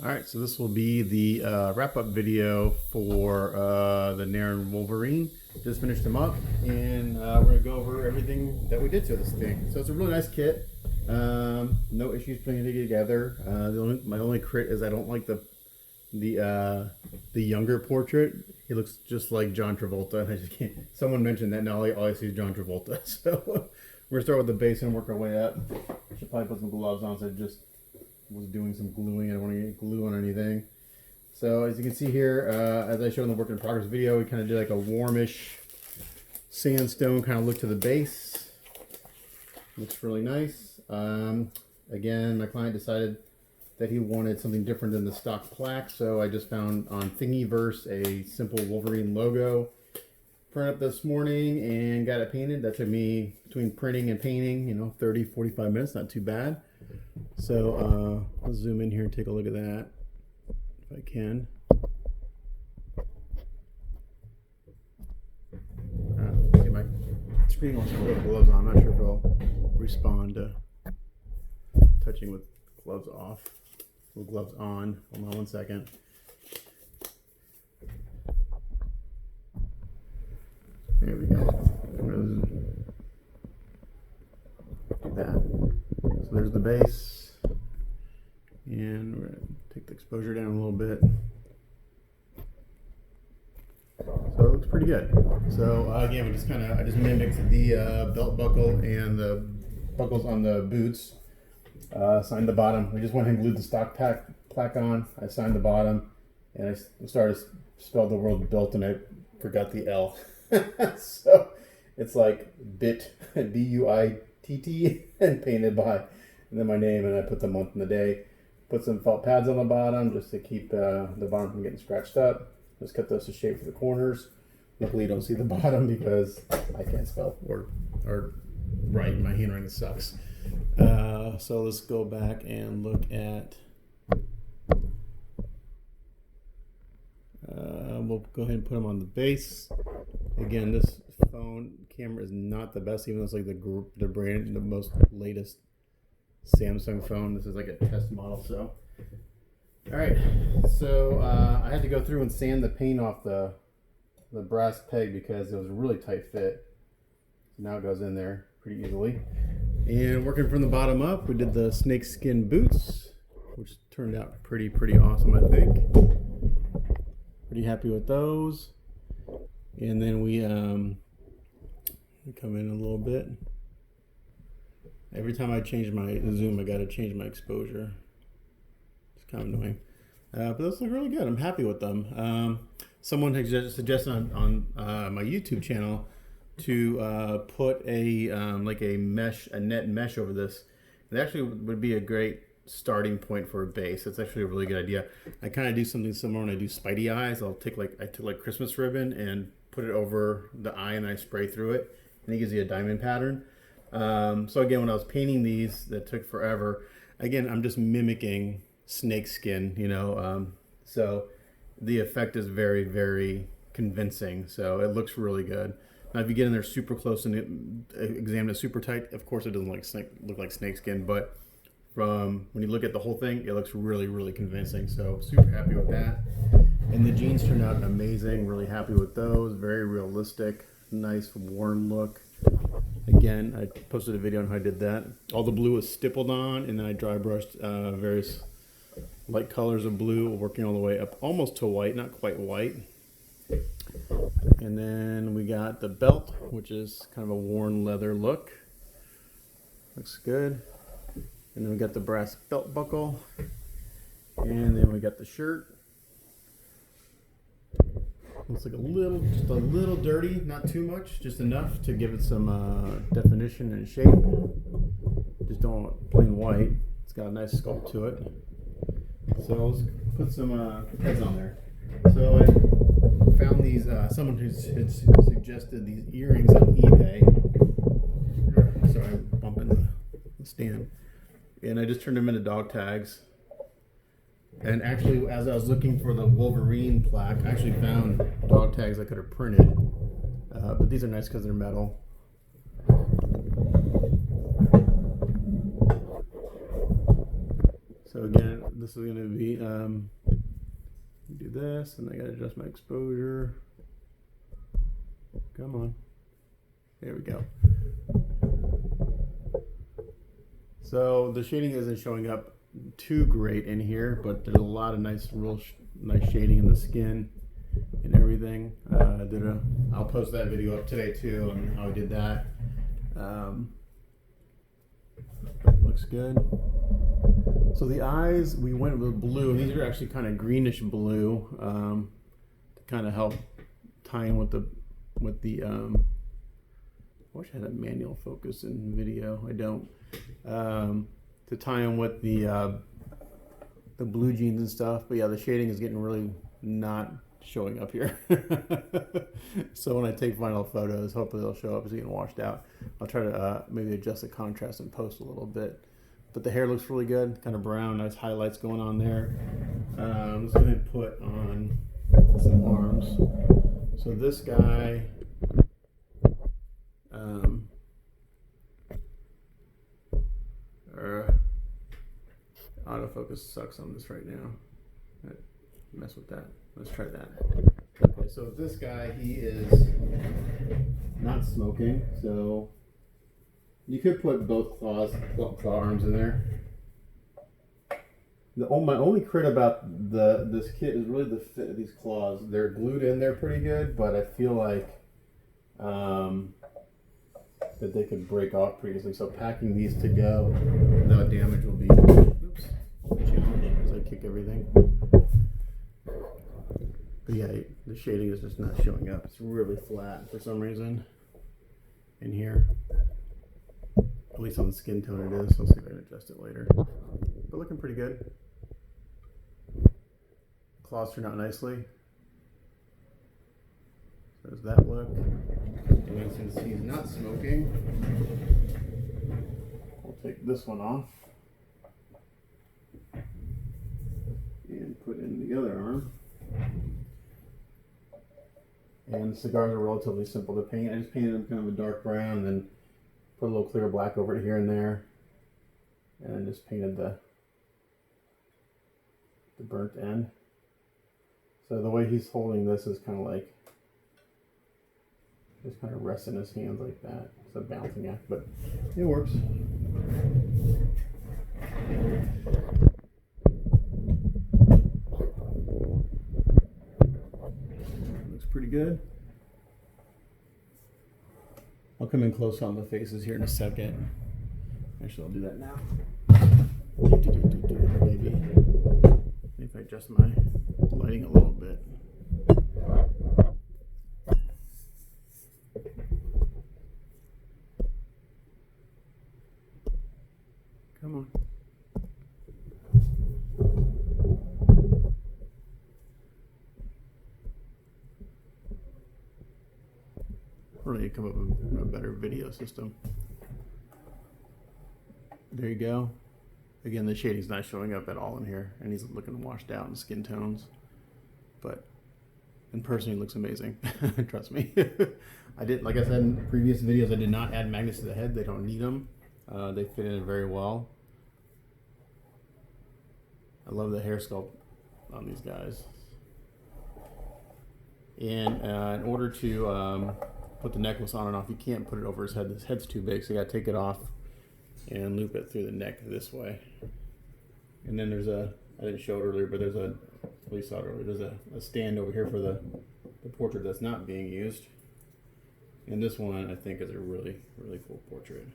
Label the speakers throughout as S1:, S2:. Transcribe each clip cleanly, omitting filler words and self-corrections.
S1: Alright, so this will be the wrap-up video for the Narin Wolverine. Just finished them up, and we're going to go over everything that we did to this thing. So it's a really nice kit. No issues putting it together. My only crit is I don't like the younger portrait. He looks just like John Travolta. I just can't. Someone mentioned that, and all I see is John Travolta. So we're going to start with the base and work our way up. Should probably put some gloves on, so I just was doing some gluing. I don't want to get glue on anything. So as you can see here, as I showed in the work in progress video, we kind of did like a warmish sandstone kind of look to the base. Looks really nice. Again, my client decided that he wanted something different than the stock plaque, so I just found on Thingiverse a simple Wolverine logo. Printed up this morning and got it painted. That took me, between printing and painting, 30, 45 minutes, not too bad. So I'll zoom in here and take a look at that if I can. See, my screen wants to put gloves on. I'm not sure if it'll respond to touching with gloves off. With gloves on. Hold on one second. There we go. Do that. So there's the base, and we're gonna take the exposure down a little bit. So it looks pretty good. So again, I just mimicked the belt buckle and the buckles on the boots. Signed the bottom. We just went ahead and glued the stock plaque on. I signed the bottom, and I started to spell the word built, and I forgot the L. So it's like bit, B-U-I-T-T, and painted by, and then my name, and I put the month and the day. Put some felt pads on the bottom just to keep the bottom from getting scratched up. Just cut those to shape for the corners. Luckily you don't see the bottom because I can't spell or write. My handwriting sucks. So let's go back and look at, we'll go ahead and put them on the base. Again, this phone camera is not the best, even though it's like the brand, the most latest Samsung phone. This is like a test model. So all right, so I had to go through and sand the paint off the brass peg because it was a really tight fit. So now it goes in there pretty easily. And working from the bottom up, we did the snakeskin boots, which turned out pretty awesome, I think. Pretty happy with those. And then we come in a little bit. Every time I change my zoom, I got to change my exposure. It's kind of annoying. But those look really good. I'm happy with them. Someone has suggested on my YouTube channel to put a net mesh over this. It actually would be a great starting point for a base. It's actually a really good idea. I kind of do something similar when I do Spidey eyes. I took Christmas ribbon and put it over the eye, and I spray through it, and it gives you a diamond pattern. So again, when I was painting these, that took forever. Again, I'm just mimicking snake skin, so the effect is very, very convincing. So it looks really good. Now, if you get in there super close and examine it super tight, of course it doesn't look like snake skin, but from when you look at the whole thing, it looks really, really convincing. So super happy with that. And the jeans turned out amazing. Really happy with those. Very realistic, nice worn look. Again, I posted a video on how I did that. All the blue was stippled on, and then I dry brushed various light colors of blue, working all the way up almost to white, not quite white. And then we got the belt, which is kind of a worn leather look. Looks good. And then we got the brass belt buckle. And then we got the shirt. Looks like just a little dirty, not too much, just enough to give it some definition and shape. Just don't want plain white. It's got a nice sculpt to it. So let's put some heads on there. So I found these, someone who had suggested these earrings on eBay. Sorry, I'm bumping the stand. And I just turned them into dog tags. And actually, as I was looking for the Wolverine plaque, I actually found dog tags I could have printed. But these are nice because they're metal. So again, this is going to be, do this, and I got to adjust my exposure. Come on. There we go. So the shading isn't showing up too great in here, but there's a lot of nice shading in the skin and everything. I'll post that video up today too on how I did that. Looks good. So the eyes, we went with blue, and these are actually kind of greenish blue to kind of help tie in with the I wish I had a manual focus in video. I don't. To tie in with the blue jeans and stuff, but yeah, the shading is getting really not showing up here. So when I take final photos, hopefully they'll show up as getting washed out. I'll try to maybe adjust the contrast and post a little bit. But the hair looks really good, kind of brown, nice highlights going on there. Let's go ahead and put on some arms. So this guy, autofocus sucks on this right now. Mess with that. Let's try that. Okay, so this guy, he is not smoking, so you could put both claw arms in there. My only crit about this kit is really the fit of these claws. They're glued in there pretty good, but I feel like that they could break off pretty easily. So packing these to go without damage will be challenging as I kick everything. But yeah, the shading is just not showing up. It's really flat for some reason in here. At least on the skin tone it is. I'll see if I can adjust it later. But looking pretty good. Claws turned out nicely. So there's that look. And then since he's not smoking, we'll take this one off and put in the other arm. And the cigars are relatively simple to paint. I just painted them kind of a dark brown and then put a little clear black over it here and there. And then just painted the burnt end. So the way he's holding this is kind of like, just kind of rests in his hands like that. It's a balancing act, but it works. Looks pretty good. I'll come in close on the faces here in a second. Actually, I'll do that now. Maybe if I adjust my lighting a little bit. Come on. We're going to come up with a better video system. There you go. Again, the shading's not showing up at all in here, and he's looking washed out in skin tones. But in person, he looks amazing. Trust me. Like I said in previous videos, I did not add magnets to the head. They don't need them. They fit in very well. I love the hair sculpt on these guys. And in order to put the necklace on and off, you can't put it over his head. His head's too big, so you got to take it off and loop it through the neck this way. And then there's I didn't show it earlier, but there's there's a stand over here for the portrait that's not being used. And this one, I think, is a really, really cool portrait.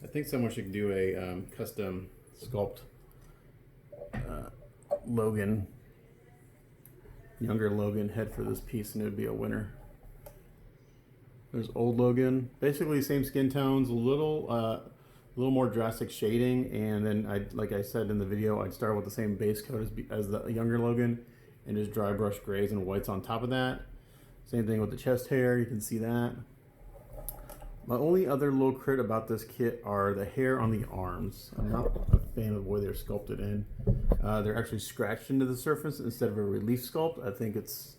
S1: I think someone should do a custom sculpt younger Logan head for this piece, and it would be a winner. There's old Logan, basically same skin tones, a little more drastic shading, and then like I said in the video, I'd start with the same base coat as the younger Logan, and just dry brush grays and whites on top of that. Same thing with the chest hair, you can see that. My only other little crit about this kit are the hair on the arms. I'm not a fan of the way they're sculpted in. They're actually scratched into the surface instead of a relief sculpt. I think it's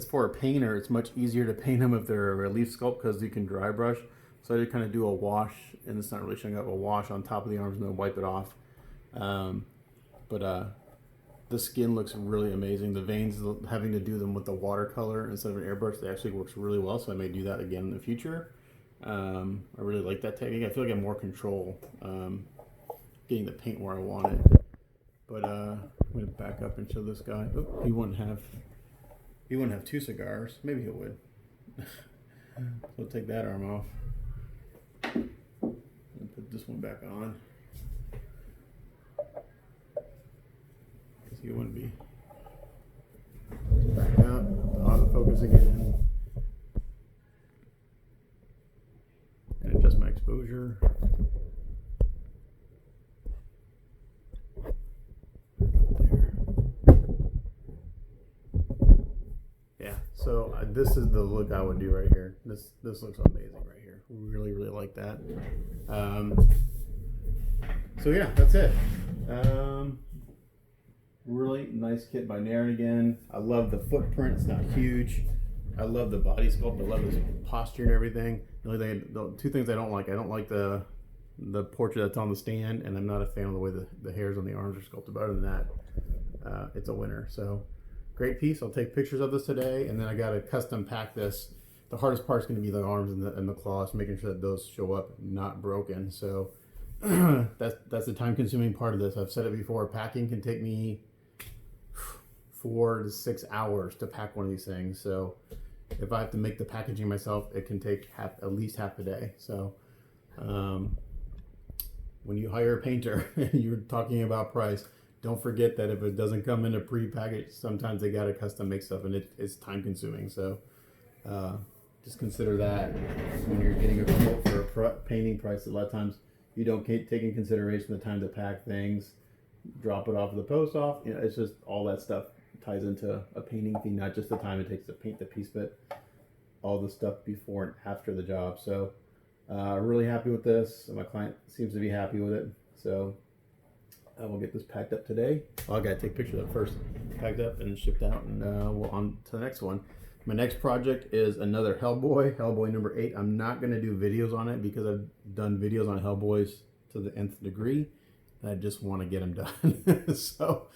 S1: for a painter, it's much easier to paint them if they're a relief sculpt because you can dry brush. So I just kind of do a wash, and it's not really showing up, a wash on top of the arms and then wipe it off. But the skin looks really amazing. The veins, having to do them with the watercolor instead of an airbrush, that actually works really well. So I may do that again in the future. I really like that technique. I feel like I have more control getting the paint where I want it. But I'm gonna back up and show this guy. Oh, he wouldn't have 2 cigars. Maybe he would. So take that arm off and put this one back on. He wouldn't be. Back up, autofocus again, and adjust my exposure. There. Yeah. So this is the look I would do right here. This looks amazing right here. Really, really like that. So yeah, that's it. Really nice kit by Narin again. I love the footprint. It's not huge. I love the body sculpt. I love his posture and everything. The 2 things I don't like the portrait that's on the stand, and I'm not a fan of the way the hairs on the arms are sculpted. But other than that, it's a winner. So great piece. I'll take pictures of this today, and then I got to custom pack this. The hardest part is going to be the arms and the claws, making sure that those show up not broken. So that's the time-consuming part of this. I've said it before. Packing can take me 4 to 6 hours to pack one of these things. So if I have to make the packaging myself, it can take at least half a day. So when you hire a painter and you're talking about price, don't forget that if it doesn't come in a pre-packaged, sometimes they got to custom make stuff, and it's time consuming. So just consider that when you're getting a quote for a painting price. A lot of times you don't take in consideration the time to pack things, drop it off at the post office. It's just all that stuff ties into a painting fee, not just the time it takes to paint the piece, but all the stuff before and after the job. So really happy with this. My client seems to be happy with it. So I will get this packed up today. Well, I gotta take pictures of it first. Packed up and shipped out, and we'll on to the next one. My next project is another Hellboy number 8. I'm not gonna do videos on it because I've done videos on Hellboys to the nth degree. I just want to get them done. So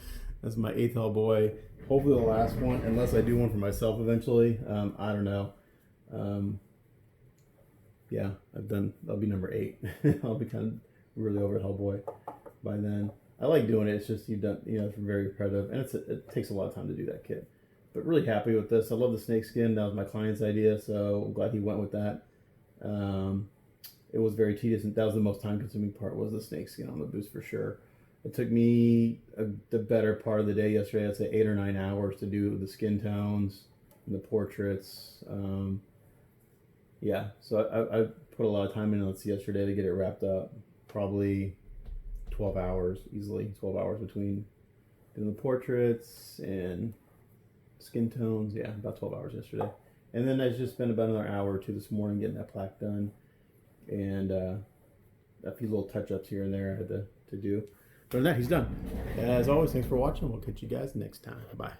S1: that's my 8th Hellboy. Hopefully the last one, unless I do one for myself eventually. I don't know. Yeah, that'll be number 8. I'll be kind of really over Hellboy by then. I like doing it. It's just it's very repetitive, and it takes a lot of time to do that kit. But really happy with this. I love the snake skin. That was my client's idea, so I'm glad he went with that. It was very tedious, and that was the most time-consuming part, was the snake skin on the boots for sure. It took me the better part of the day yesterday. I'd say 8 or 9 hours to do the skin tones and the portraits. Yeah, so I put a lot of time into this yesterday to get it wrapped up. Probably 12 hours, easily 12 hours between doing the portraits and skin tones. Yeah, about 12 hours yesterday. And then I just spent about another hour or 2 this morning getting that plaque done. And a few little touch-ups here and there I had to do. But other than that, he's done. As always, thanks for watching. We'll catch you guys next time. Bye.